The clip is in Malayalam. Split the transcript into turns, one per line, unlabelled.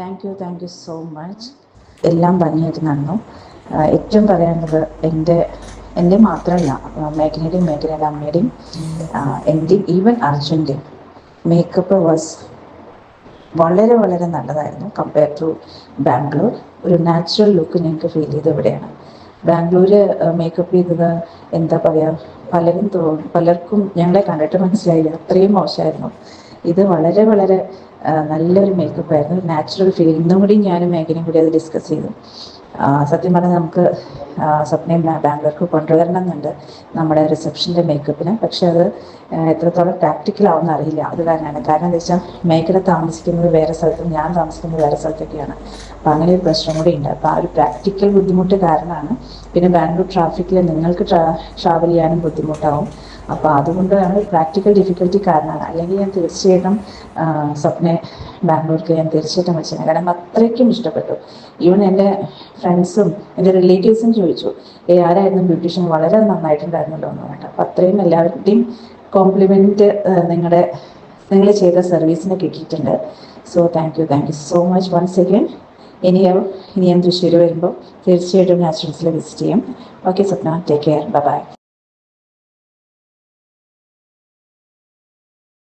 Thank you so much. എല്ലാം ഭംഗിയായിട്ട് നടന്നു. ഏറ്റവും പറയാനുള്ളത് എൻ്റെ മാത്രമല്ല, മേഘനയുടെ അമ്മയുടെയും എൻ്റെയും ഈവൻ അർജുൻ്റെയും മേക്കപ്പ് വാസ് വളരെ വളരെ നല്ലതായിരുന്നു കമ്പയർ ടു ബാംഗ്ലൂർ. ഒരു നാച്ചുറൽ ലുക്ക് ഞങ്ങൾക്ക് ഫീൽ ചെയ്ത് ഇവിടെയാണ്. ബാംഗ്ലൂർ മേക്കപ്പ് ചെയ്തത് എന്താ പറയുക, പലർക്കും ഞങ്ങളെ കണ്ടിട്ട് മനസ്സിലായില്ല, അത്രയും മോശമായിരുന്നു. ഇത് വളരെ വളരെ നല്ലൊരു മേക്കപ്പ് ആയിരുന്നു, നാച്ചുറൽ ഫീൽ. ഇന്നും കൂടി ഞാനും മേഘനയും കൂടി അത് ഡിസ്കസ് ചെയ്തു. സത്യം പറഞ്ഞാൽ നമുക്ക് സ്വപ്നയും ബാംഗ്ലൂർക്ക് കൊണ്ടുവരണം എന്നുണ്ട് നമ്മുടെ റിസപ്ഷൻ്റെ മേക്കപ്പിന്. പക്ഷെ അത് എത്രത്തോളം പ്രാക്ടിക്കൽ ആവുമെന്ന് അറിയില്ല. അത് കാരണമാണ്. കാരണം എന്താ വെച്ചാൽ മേഘന താമസിക്കുന്നത് വേറെ സ്ഥലത്തും ഞാൻ താമസിക്കുന്നത് വേറെ സ്ഥലത്തൊക്കെയാണ്. അപ്പോൾ അങ്ങനെ ഒരു പ്രശ്നം കൂടി ഉണ്ട്. അപ്പോൾ ആ ഒരു പ്രാക്ടിക്കൽ ബുദ്ധിമുട്ട് കാരണമാണ്. പിന്നെ ബാംഗ്ലൂർ ട്രാഫിക്കിൽ നിങ്ങൾക്ക് ട്രാവൽ ചെയ്യാനും ബുദ്ധിമുട്ടാവും. അപ്പോൾ അതുകൊണ്ടാണ് പ്രാക്ടിക്കൽ ഡിഫിക്കൽറ്റി കാരണമാണ്. അല്ലെങ്കിൽ ഞാൻ തീർച്ചയായിട്ടും സ്വപ്നെ ബാംഗ്ലൂർക്ക് ഞാൻ തീർച്ചയായിട്ടും വിളിച്ചത്. കാരണം അത്രയ്ക്കും ഇഷ്ടപ്പെട്ടു. ഈവൻ എൻ്റെ ഫ്രണ്ട്സും എൻ്റെ റിലേറ്റീവ്സും ചോദിച്ചു, ആരായിരുന്നു ബ്യൂട്ടീഷ്യൻ, വളരെ നന്നായിട്ടുണ്ടായിരുന്നല്ലോ എന്ന് പറഞ്ഞിട്ട്. അപ്പോൾ അത്രയും എല്ലാവരുടെയും കോംപ്ലിമെൻറ്റ് നിങ്ങൾ ചെയ്ത സർവീസിന് കിട്ടിയിട്ടുണ്ട്. So thank you so much once again. ഇനി ഞാൻ തൃശ്ശൂർ വരുമ്പോൾ തീർച്ചയായിട്ടും നാച്ചുറൽസിൽ വിസിറ്റ് ചെയ്യും. Okay Swapna, take care, by.